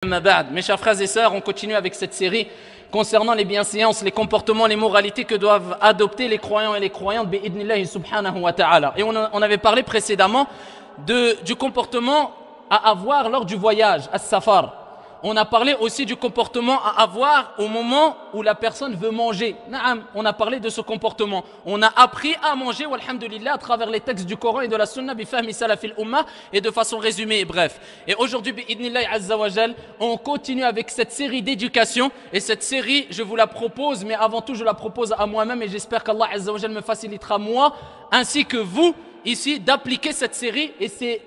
Mes chers frères et sœurs, on continue avec cette série concernant les bienséances, les comportements, les moralités que doivent adopter les croyants et les croyantes bi'idnillahi subhanahu wa ta'ala. Et on avait parlé précédemment du comportement à avoir lors du voyage, as-safar. On a parlé aussi du comportement à avoir au moment où la personne veut manger. On a parlé de ce comportement. On a appris à manger, walhamdulillah, à travers les textes du Coran et de la Sunna, bifahmi salafil ummah, et de façon résumée et bref. Et aujourd'hui, bi'idnillahi azza wa jal, on continue avec cette série d'éducation. Et cette série, je vous la propose, mais avant tout, je la propose à moi-même et j'espère qu'Allah azza wa jal me facilitera moi, ainsi que vous, ici, d'appliquer cette série et ces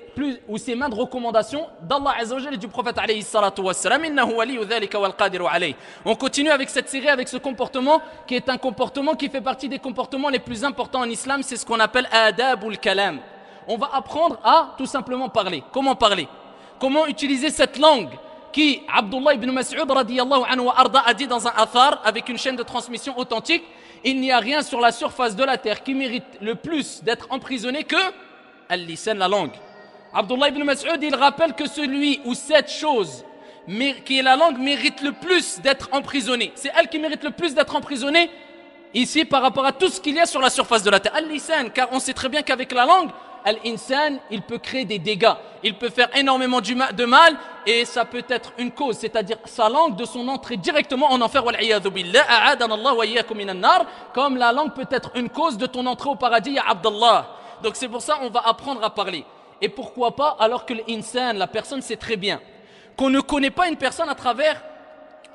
mains de recommandations d'Allah Azza wa Jalla et du prophète alayhi salatu wassalam. Innahu waliyu dhalika wal qadiru alayh. On continue avec cette série, avec ce comportement qui est un comportement qui fait partie des comportements les plus importants en islam. C'est ce qu'on appelle adabul kalam. On va apprendre à tout simplement parler. Comment parler? Comment utiliser cette langue qui Abdullah ibn Mas'ud radiyallahu anhu wa arda a dit dans un athar avec une chaîne de transmission authentique: il n'y a rien sur la surface de la terre qui mérite le plus d'être emprisonné que al-lisan, la langue. Abdullah ibn Mas'ud, il rappelle que celui ou cette chose qui est la langue mérite le plus d'être emprisonnée. C'est elle qui mérite le plus d'être emprisonnée ici par rapport à tout ce qu'il y a sur la surface de la terre. Al-lisan, car on sait très bien qu'avec la langue, al-insan, il peut créer des dégâts. Il peut faire énormément de mal et ça peut être une cause, c'est-à-dire sa langue de son entrée directement en enfer. Wal-iyadhu billah, a'adana Allah wa iyyakum minan nar. Comme la langue peut être une cause de ton entrée au paradis, ya Abdallah. Donc c'est pour ça qu'on va apprendre à parler. Et pourquoi pas alors que l'insan, la personne, sait très bien qu'on ne connaît pas une personne à travers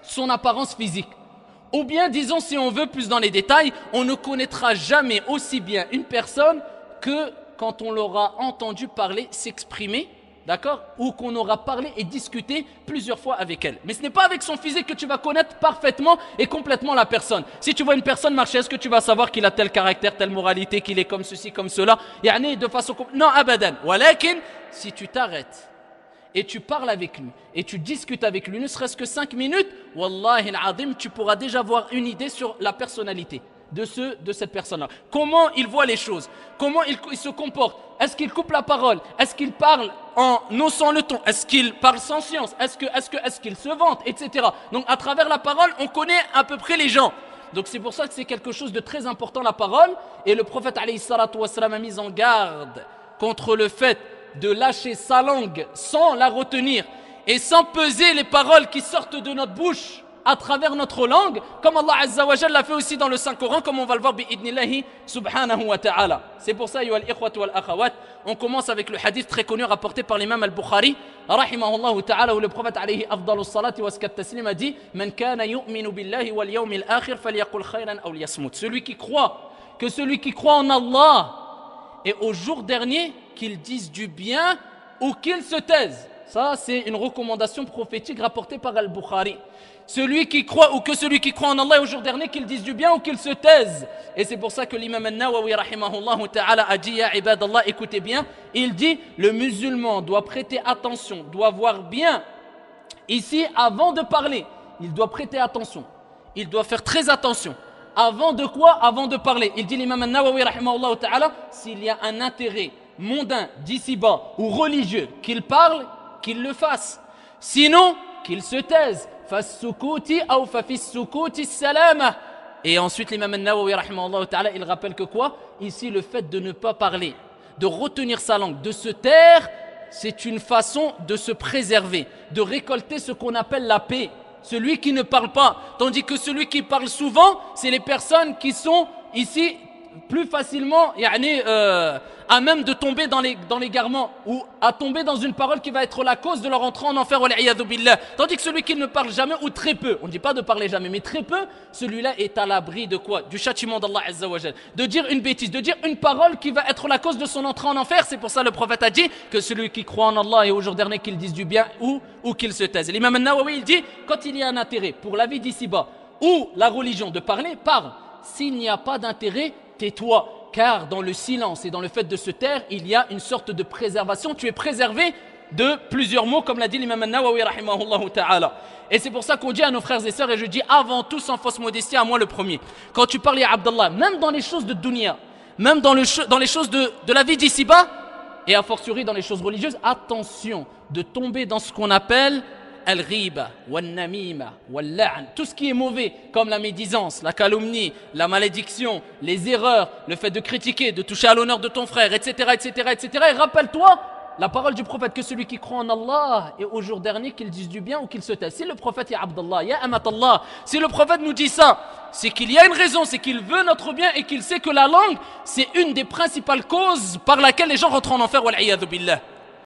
son apparence physique. Ou bien, disons, si on veut plus dans les détails, on ne connaîtra jamais aussi bien une personne que quand on l'aura entendu parler, s'exprimer, d'accord, ou qu'on aura parlé et discuté plusieurs fois avec elle. Mais ce n'est pas avec son physique que tu vas connaître parfaitement et complètement la personne. Si tu vois une personne marcher, est-ce que tu vas savoir qu'il a tel caractère, telle moralité, qu'il est comme ceci, comme cela, yani de façon... Non, abadan. Walakin, si tu t'arrêtes et tu parles avec lui et tu discutes avec lui, ne serait-ce que 5 minutes, wallahi al-azim, tu pourras déjà avoir une idée sur la personnalité de cette personne-là. Comment il voit les choses, comment il se comporte, est-ce qu'il coupe la parole, est-ce qu'il parle en haussant le ton, est-ce qu'il parle sans science, est-ce qu'il se vante, etc. Donc à travers la parole, on connaît à peu près les gens. Donc c'est pour ça que c'est quelque chose de très important, la parole, et le prophète alayhi salatu wassalam a mis en garde contre le fait de lâcher sa langue sans la retenir et sans peser les paroles qui sortent de notre bouche à travers notre langue, comme Allah Azza wa Jalla l'a fait aussi dans le Saint-Coran, comme on va le voir bi'idnillahi subhanahu wa ta'ala. C'est pour ça, ayyuhal ikhwatu wal akhawat, on commence avec le hadith très connu rapporté par l'imam al-Bukhari, rahimahullah ta'ala, où le prophète alayhi afdalus salati wa askat taslim a dit: Man kana yu'minu billahi wal yawmil akhir falyaqul khayran aw liyasmut. Celui qui croit en Allah et au jour dernier, qu'il dise du bien ou qu'il se taise. Ça, c'est une recommandation prophétique rapportée par al-Bukhari. Celui qui croit en Allah et au jour dernier, qu'il dise du bien ou qu'il se taise. Et c'est pour ça que l'imam al-Nawawi rahimahullah ta'ala a dit: Ya ibadallah, écoutez bien, il dit: le musulman doit prêter attention, doit voir bien ici avant de parler. Il doit prêter attention, il doit faire très attention. Avant de quoi? Avant de parler. Il dit l'imam al-Nawawi rahimahullah ta'ala: s'il y a un intérêt mondain d'ici-bas ou religieux qu'il parle, qu'il le fasse. Sinon, qu'il se taise. Et ensuite l'imam al-Nawawi rahimahullah ta'ala, il rappelle que quoi? Ici, le fait de ne pas parler, de retenir sa langue, de se taire, c'est une façon de se préserver, de récolter ce qu'on appelle la paix. Celui qui ne parle pas, tandis que celui qui parle souvent, c'est les personnes qui sont ici plus facilement à même de tomber dans l'égarement ou à tomber dans une parole qui va être la cause de leur entrée en enfer, wal-iyadhu billah. Tandis que celui qui ne parle jamais ou très peu, on ne dit pas de parler jamais, mais très peu, celui-là est à l'abri de quoi? Du châtiment d'Allah Azza wa Jal. De dire une bêtise, de dire une parole qui va être la cause de son entrée en enfer. C'est pour ça le prophète a dit que celui qui croit en Allah et au jour dernier, qu'il dise du bien ou qu'il se taise. L'imam al-Nawawi, il dit: quand il y a un intérêt pour la vie d'ici-bas ou la religion de parler, parle. S'il n'y a pas d'intérêt, tais-toi, car dans le silence et dans le fait de se taire, il y a une sorte de préservation. Tu es préservé de plusieurs mots, comme l'a dit l'imam al-Nawawi rahimahullah ta'ala. Et c'est pour ça qu'on dit à nos frères et sœurs, et je dis avant tout sans fausse modestie, à moi le premier, quand tu parles à Abdallah, même dans les choses de dunya, même dans les choses de la vie d'ici-bas, et a fortiori dans les choses religieuses, attention de tomber dans ce qu'on appelle al-ghiba, wal-namima, wal-la'n, tout ce qui est mauvais, comme la médisance, la calomnie, la malédiction, les erreurs, le fait de critiquer, de toucher à l'honneur de ton frère, etc., etc., etc. Et rappelle-toi la parole du prophète que celui qui croit en Allah et au jour dernier, qu'il dise du bien ou qu'il se taise. Si le prophète, ya Abdallah, ya Amatallah, si le prophète nous dit ça, c'est qu'il y a une raison, c'est qu'il veut notre bien et qu'il sait que la langue, c'est une des principales causes par laquelle les gens rentrent en enfer, wal iyadhu billah.